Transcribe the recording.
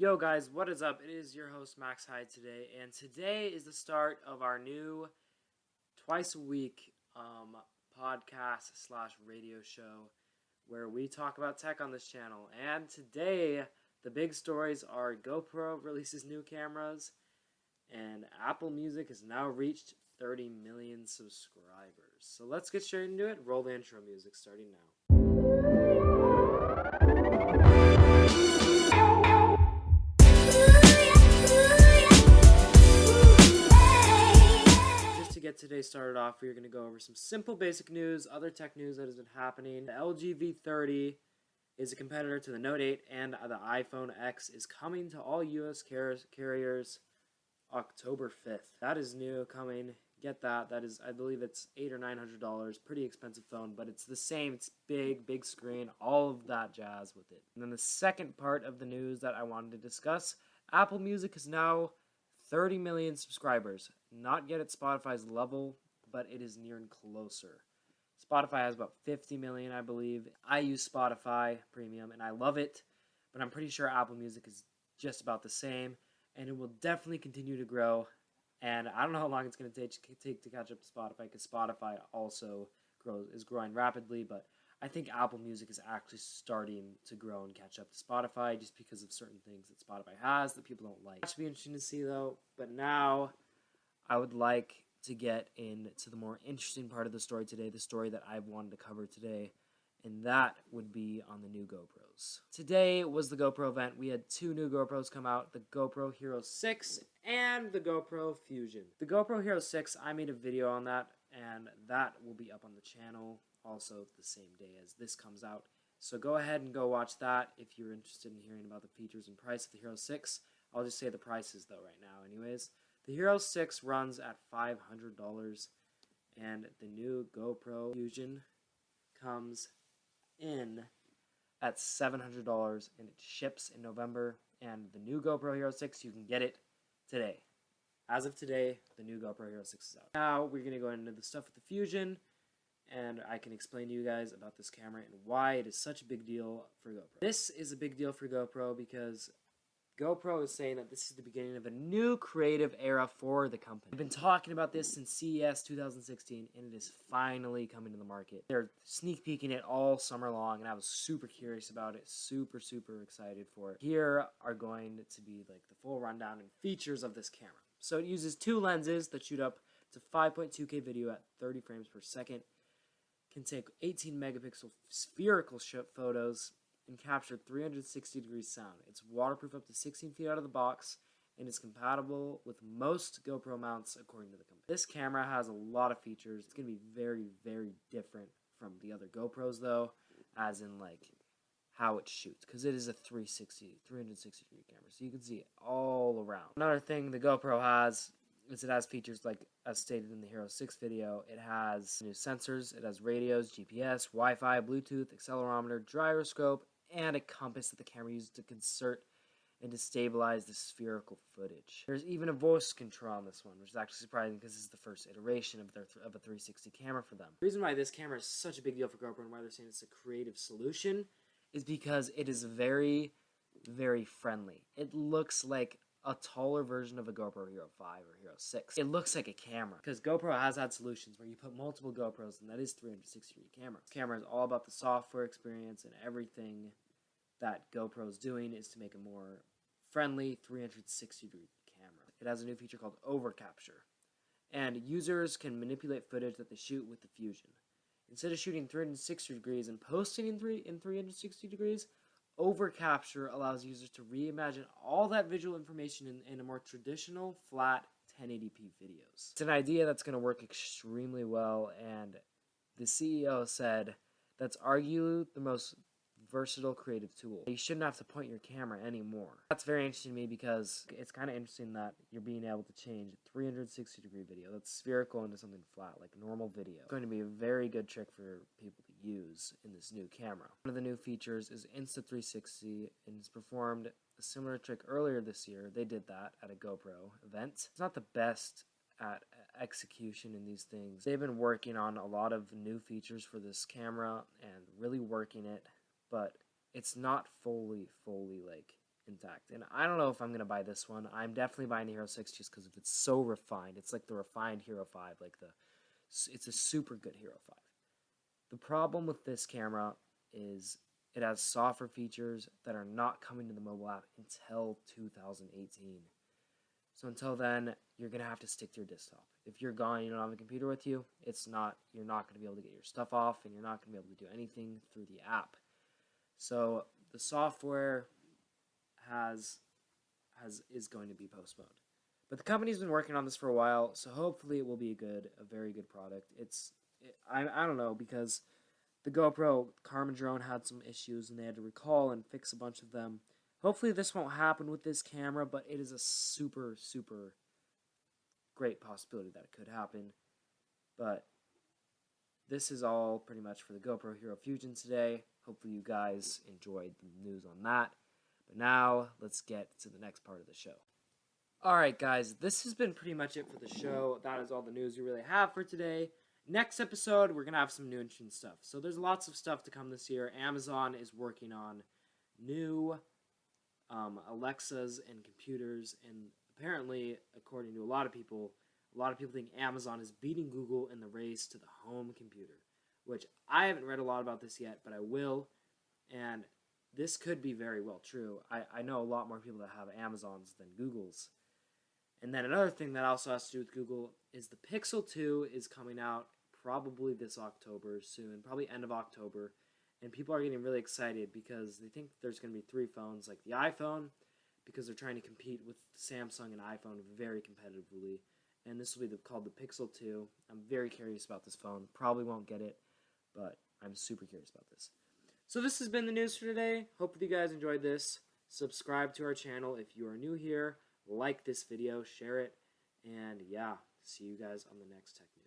Yo guys, what is up? It is your host Max Hyde today, and today is the start of our new twice a week podcast slash radio show where we talk about tech on this channel. And today the big stories are GoPro releases new cameras, and Apple Music has now reached 30 million subscribers. So let's get straight into it. Roll the intro music starting now. Get today started off, we're going to go over some simple basic news, other tech news that has been happening. The LG V30 is a competitor to the Note 8, and the iPhone X is coming to all US carriers October 5th. That is new, coming. Get that. That is, I believe it's $800 or $900. Pretty expensive phone, but it's the same. It's big screen, all of that jazz with it. And then the second part of the news that I wanted to discuss, Apple Music is now 30 million subscribers. Not yet at Spotify's level, but it is nearing closer. Spotify has about 50 million, I believe. I use Spotify Premium, and I love it, but I'm pretty sure Apple Music is just about the same, and it will definitely continue to grow. And I don't know how long it's going to take to catch up to Spotify, because Spotify also is growing rapidly, but I think Apple Music is actually starting to grow and catch up to Spotify just because of certain things that Spotify has that people don't like. That should be interesting to see, though. But now I would like to get into the more interesting part of the story today, the story that I've wanted to cover today, and that would be on the new GoPros. Today was the GoPro event. We had two new GoPros come out, the GoPro Hero 6 and the GoPro Fusion. The GoPro Hero 6, I made a video on that, and that will be up on the channel also the same day as this comes out. So go ahead and go watch that if you're interested in hearing about the features and price of the Hero 6. I'll just say the prices though right now anyways. The Hero 6 runs at $500, and the new GoPro Fusion comes in at $700, and it ships in November. And the new GoPro Hero 6, you can get it today. As of today, the new GoPro Hero 6 is out. Now we're going to go into the stuff with the Fusion, and I can explain to you guys about this camera and why it is such a big deal for GoPro. This is a big deal for GoPro because GoPro is saying that this is the beginning of a new creative era for the company. I've been talking about this since CES 2016, and it is finally coming to the market. They're sneak peeking it all summer long, and I was super curious about it, super excited for it. Here are going to be like the full rundown and features of this camera. So it uses two lenses that shoot up to 5.2K video at 30 frames per second, can take 18 megapixel spherical photos, and capture 360-degree sound. It's waterproof up to 16 feet out of the box, and is compatible with most GoPro mounts according to the company. This camera has a lot of features. It's going to be very different from the other GoPros though, as in like how it shoots, because it is a 360-degree camera, so you can see it all around. Another thing the GoPro has is it has features like, as stated in the Hero 6 video, it has new sensors, it has radios, GPS, Wi-Fi, Bluetooth, accelerometer, gyroscope, and a compass that the camera uses to concert and to stabilize the spherical footage. There's even a voice control on this one, which is actually surprising because this is the first iteration of a 360 camera for them. The reason why this camera is such a big deal for GoPro and why they're saying it's a creative solution is because it is very friendly. It looks like a taller version of a GoPro Hero 5 or Hero 6. It looks like a camera, because GoPro has had solutions where you put multiple GoPros, and that is 360-degree camera. This camera is all about the software experience, and everything that GoPro is doing is to make a more friendly 360-degree camera. It has a new feature called OverCapture, and users can manipulate footage that they shoot with the Fusion. Instead of shooting 360 degrees and posting in 360 degrees, OverCapture allows users to reimagine all that visual information in a more traditional, flat 1080p videos. It's an idea that's going to work extremely well, and the CEO said that's arguably the most versatile creative tool. You shouldn't have to point your camera anymore. That's very interesting to me because it's kind of interesting that you're being able to change 360-degree video that's spherical into something flat, like normal video. It's going to be a very good trick for people to use in this new camera. One of the new features is Insta360, and it's performed a similar trick earlier this year. They did that at a GoPro event. It's not the best at execution in these things. They've been working on a lot of new features for this camera and really working it, but it's not fully like intact. And I don't know if I'm going to buy this one. I'm definitely buying the Hero 6 just because it's so refined. It's like the refined Hero 5. It's a super good Hero 5. The problem with this camera is it has software features that are not coming to the mobile app until 2018. So until then, you're going to have to stick to your desktop. If you're gone and you don't have a computer with you, you're not going to be able to get your stuff off, and you're not going to be able to do anything through the app. So the software is going to be postponed. But the company's been working on this for a while, so hopefully it will be a very good product. I don't know, because the GoPro Karma drone had some issues and they had to recall and fix a bunch of them. Hopefully this won't happen with this camera, but it is a super, super great possibility that it could happen. But this is all pretty much for the GoPro Hero Fusion today. Hopefully you guys enjoyed the news on that. But now, let's get to the next part of the show. Alright guys, this has been pretty much it for the show. That is all the news we really have for today. Next episode, we're going to have some new interesting stuff. So there's lots of stuff to come this year. Amazon is working on new Alexas and computers, and apparently, according to a lot of people think Amazon is beating Google in the race to the home computer, which I haven't read a lot about this yet, but I will, and this could be very well true. I know a lot more people that have Amazons than Google's. And then another thing that also has to do with Google is the Pixel 2 is coming out probably this October soon, probably end of October. And people are getting really excited because they think there's going to be 3 phones like the iPhone, because they're trying to compete with Samsung and iPhone very competitively. And this will be called the Pixel 2. I'm very curious about this phone. Probably won't get it, but I'm super curious about this. So this has been the news for today. Hopefully you guys enjoyed this. Subscribe to our channel if you are new here. Like this video, share it, and yeah, see you guys on the next tech news.